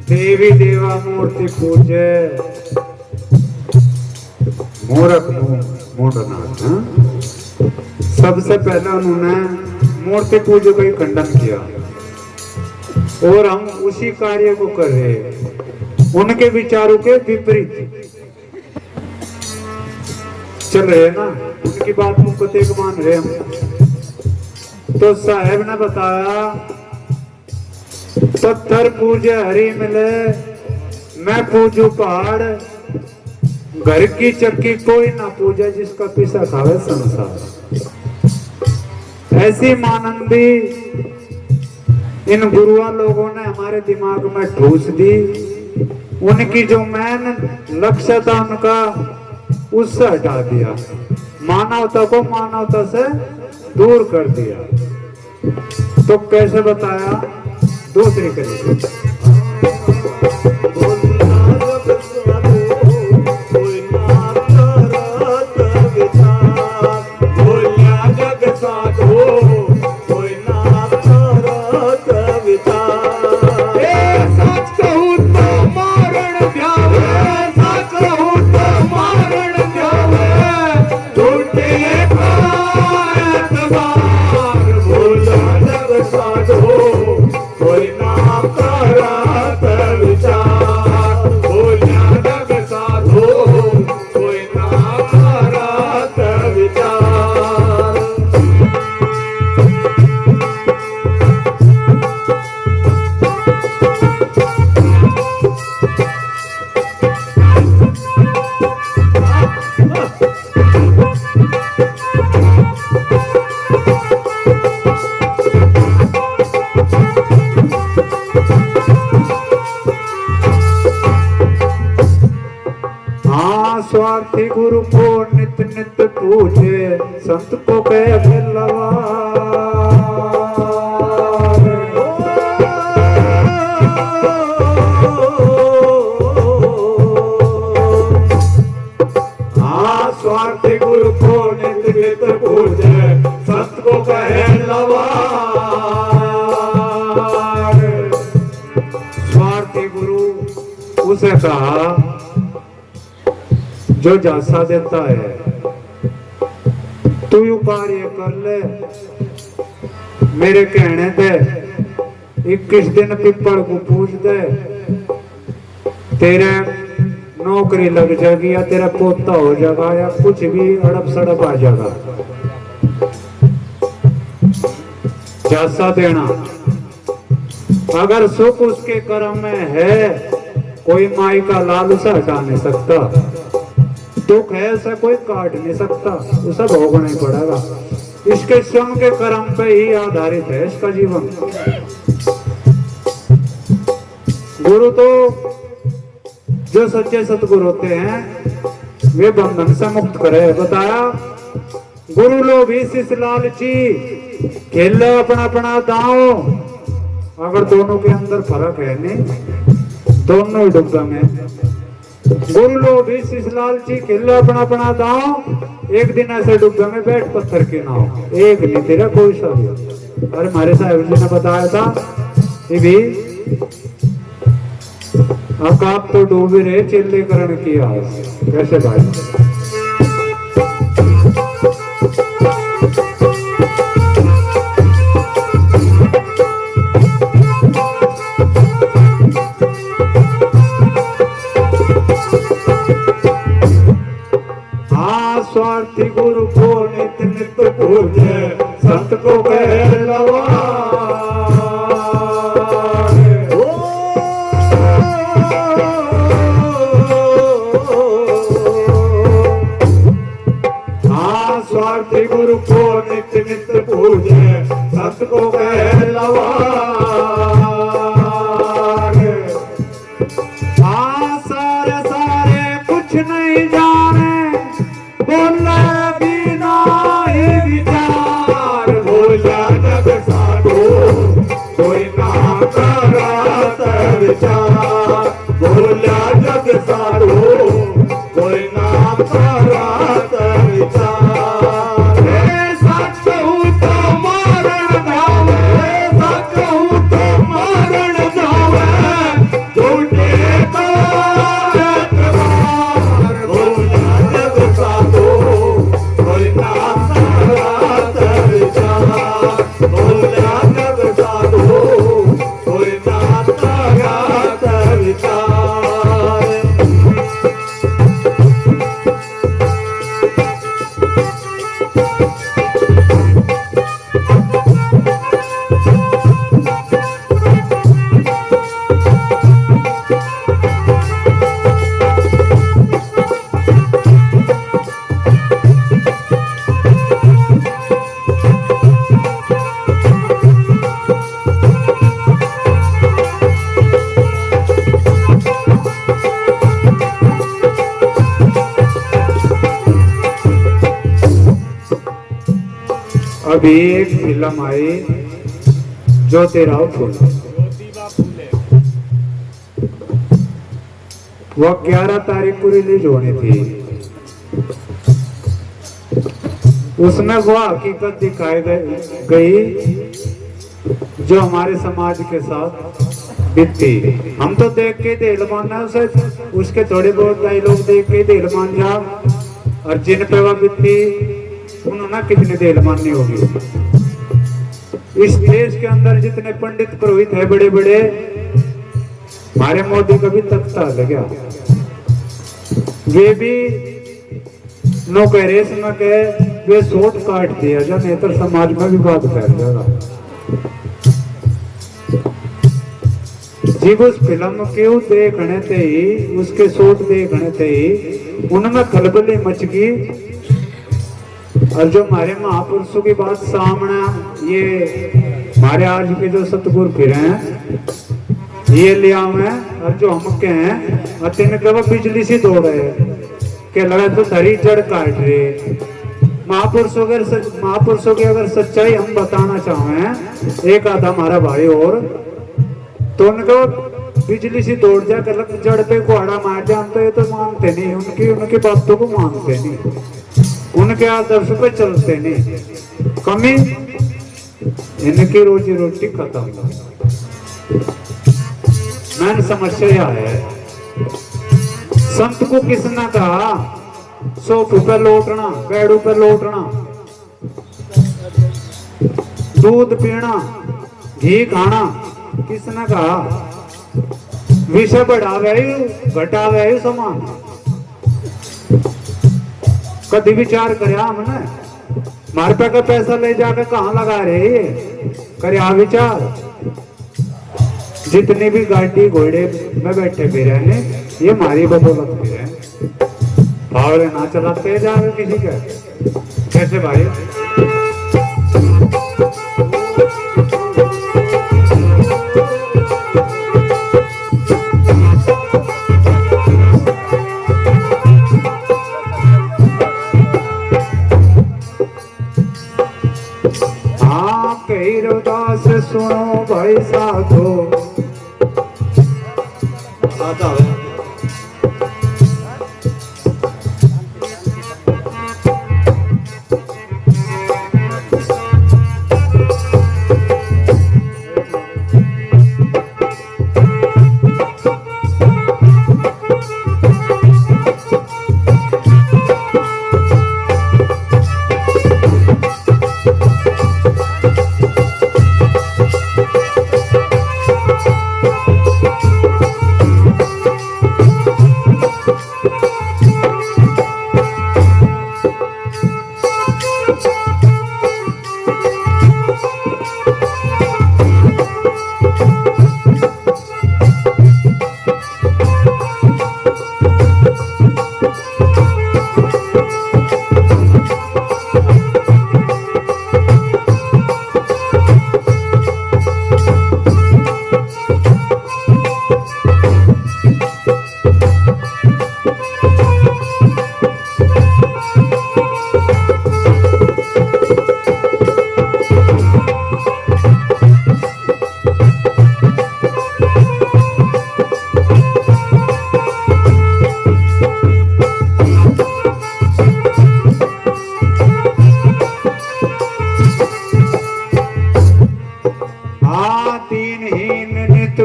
देवी देवा मूर्ति पूजे मूर्ख मूढ़नाथ। सबसे पहले उन्होंने मूर्ति पूजे का ही खंडन किया और हम उसी कार्य को कर रहे हैं। उनके विचारों के विपरीत चल रहे हैं ना, उनकी बात को कतेक मान रहे हम। तो साहेब ने बताया पत्थर पूजे हरी मिले, मैं पूजू पहाड़, घर की चक्की कोई ना पूजा, जिसका पीसा खावे संसार। ऐसी मानंदी इन गुरुआ लोगों ने हमारे दिमाग में ठूस दी। उनकी जो मैन लक्ष्य था उनका, उससे हटा दिया, मानवता को मानवता से दूर कर दिया। तो कैसे बताया, दूसरी करेगी। स्वार्थ स्वार्थी गुरु को नित नित पूजे, संत को कह स्वार्थी गुरु को नित नित पूजे, संत को कहे लवार। स्वार्थी गुरु उसे कहा जो जासा देता है, तू यू कार्य कर ले, मेरे कहने दे 21 दिन पिपल को पूछ दे, तेरे नौकरी लग जाएगी या तेरा पोता हो जाएगा या कुछ भी अड़प सड़प आ जाएगा। जासा देना, अगर सुख उसके कर्म में है, कोई माई का लाल उसे हटा नहीं सकता, दुख है उसे कोई काट नहीं सकता, उसे भोगना ही पड़ेगा। इसके स्वयं के कर्म पे ही आधारित है इसका जीवन। गुरु तो जो सच्चे सतगुरु होते हैं वे बंधन से मुक्त करे। बताया गुरु लोग इस लालची खेल अपना अपना दांव, अगर दोनों के अंदर फर्क है नहीं, दोनों ही डूबा में। गुरु लोग इस लालची खेल अपना अपना दांव, एक दिन ऐसे डूबे में बैठ पत्थर की नाव, एक नहीं तेरा कोई सा भी। अरे हमारे साहब जी ने बताया था ये भी, अब आप तो डूबे रहे चिल्लीकरण की आस। कैसे भाई? हाँ, स्वार्थी गुरु को नित नित पूजे, संत को कहे लवार। स्वार्थी गुरु को नित नित पूजे, संत को कहे लवार। हाँ, सारे सारे कुछ नहीं जाने, बोले बिना ही विचार, बोला जग साधु कोई ना करत विचार, बोला जग साधु कोई ना करत विचार। अभी एक फिल्म आई जो तेरा फूल, वो 11 तारीख को रिलीज होनी थी। उसमें वो हकीकत दिखाई गई जो हमारे समाज के साथ बीती। हम तो देख के दिल मानना उसे, उसके थोड़े बहुत डायलॉग देख के दिल मान जा, और जिन पे वो बीती उन्होंने कितनी दिल माननी होगी। इस देश के अंदर जितने पंडित पुरोहित है बड़े बड़े, हमारे मोदी का भी तख्ता लगा, वे भी नो कह रेस में कहे वे सोट काट दिया जा, नहीं तो समाज में भी बात फैल जाएगा। जी उस फिल्म के देखने थे ही, उसके सोट देखने थे ही उनमें खलबली मच गई। और जो हमारे महापुरुषों की बात सामने, ये हमारे आज के जो सतगुरु फिर हैं ये लिया हैं, और जो हम के हैं अतिन के वो बिजली से दौड़ रहे हैं। के लगा तो धरी जड़ काट रहे। महापुरुषों की अगर सच्चाई हम बताना चाहें, एक आधा हमारा भाई और तो उनको बिजली सी दौड़ जा कर जड़ पे कुहाड़ा मार जा, हम तो ये तो मानते नहीं, उनकी बातों को मानते नहीं, उनके आदर्श पे चलते नहीं। कमी इनकी रोजी रोटी खत्म। मैंने समस्या यह है, संत को किसने कहा सोफे पे लौटना, बेड़ों पे लौटना, दूध पीना, घी खाना, किसने कहा? विषय बढ़ावे घटावे समान। कभी विचार करे हमने मार पे का पैसा ले जाकर कहाँ लगा रहे, करे विचार। जितनी भी गाड़ी घोड़े में बैठे फिर रहे ये हमारी बदौलत फिर है। फावड़े ना चलाते जावे किसी के, कैसे भाई? हाँ कही रविदास सुनो भाई साधो,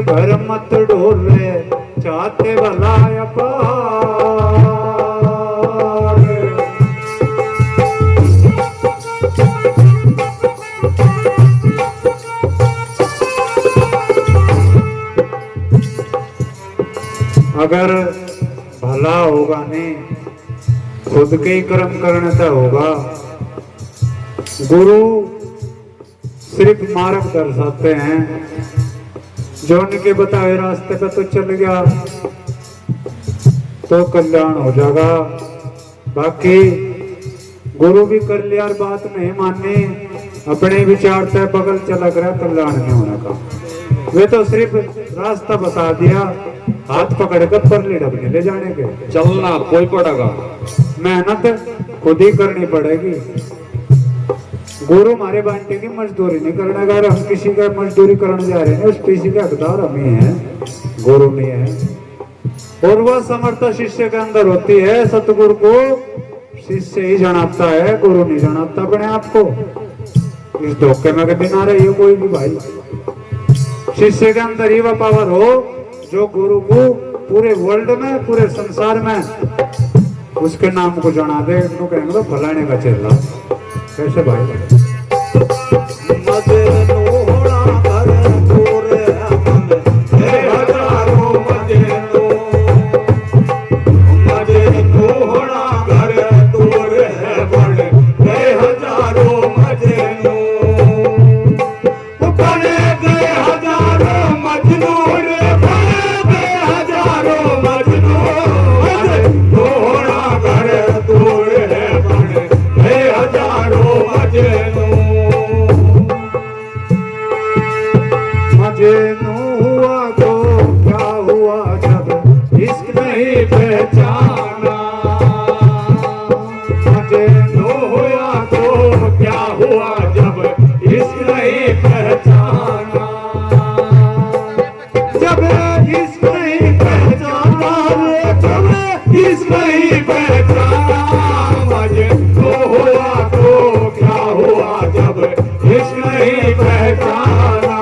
घर मत डोले चाहते भला अपार। अगर भला होगा नहीं खुद के ही कर्म करने से होगा। गुरु सिर्फ मार्ग दर्शाते हैं, जो उनके बताए रास्ते पे तो चल गया तो कल्याण हो जाएगा। बाकी गुरु भी कर लिया और बात नहीं माननी, अपने विचार से बगल चला गया, कल्याण नहीं होने का। वे तो सिर्फ रास्ता बता दिया, हाथ पकड़ कर परली ढकने ले जाने के। चलना कोई पड़ेगा, मेहनत खुद ही करनी पड़ेगी। गुरु हमारे बांटे की मजदूरी नहीं करना, अगर हम किसी का मजदूरी करने जा रहे हैं उस किसी का हकदार हम ही है, गुरु नहीं है। और वह समर्थ शिष्य के अंदर होती है। सतगुरु को शिष्य ही जनाता है, गुरु नहीं जनाता अपने आप को। इस धोखे में कभी ना रही हो कोई भी भाई। शिष्य के अंदर ही वह पावर हो जो गुरु को पूरे वर्ल्ड में, पूरे संसार में उसके नाम को जना दे। इनको कहेंगे तो फलाने का चेला। कैसे भाई? नहीं पहचाना, मुझे तो हुआ तो क्या हुआ जब इश्क नहीं पहचाना।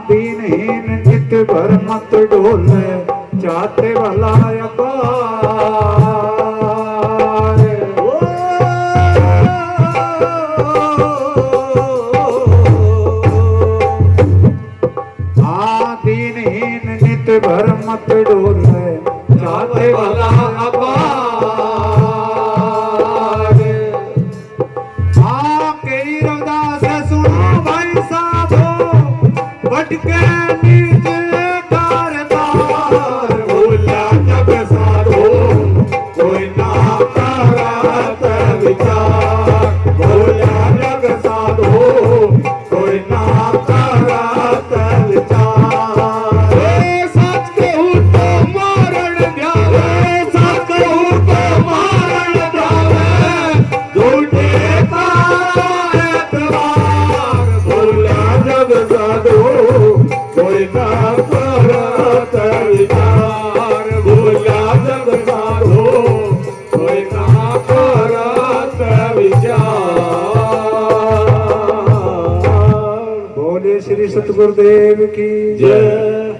दीनहीन चित भर मत डोले, चाहते भला अपार। दीनहीन नित भर मत डोले, चाहते भला अपार। कई रविदास सुनो भाई साहबो, भटके नीच कारदार, भूला जग साधो कोई ना करत विचार, भूला जग साधो कोई ना करत विचार। सच कहूं तो मारण ध्यावे, सच कहूं तो मारण ध्यावे, झूठे का एतबार, भूला जग साधो कोई ना करत विचार, भूला जग साधो कोई ना करत विचार। बोले श्री सतगुरुदेव की जय।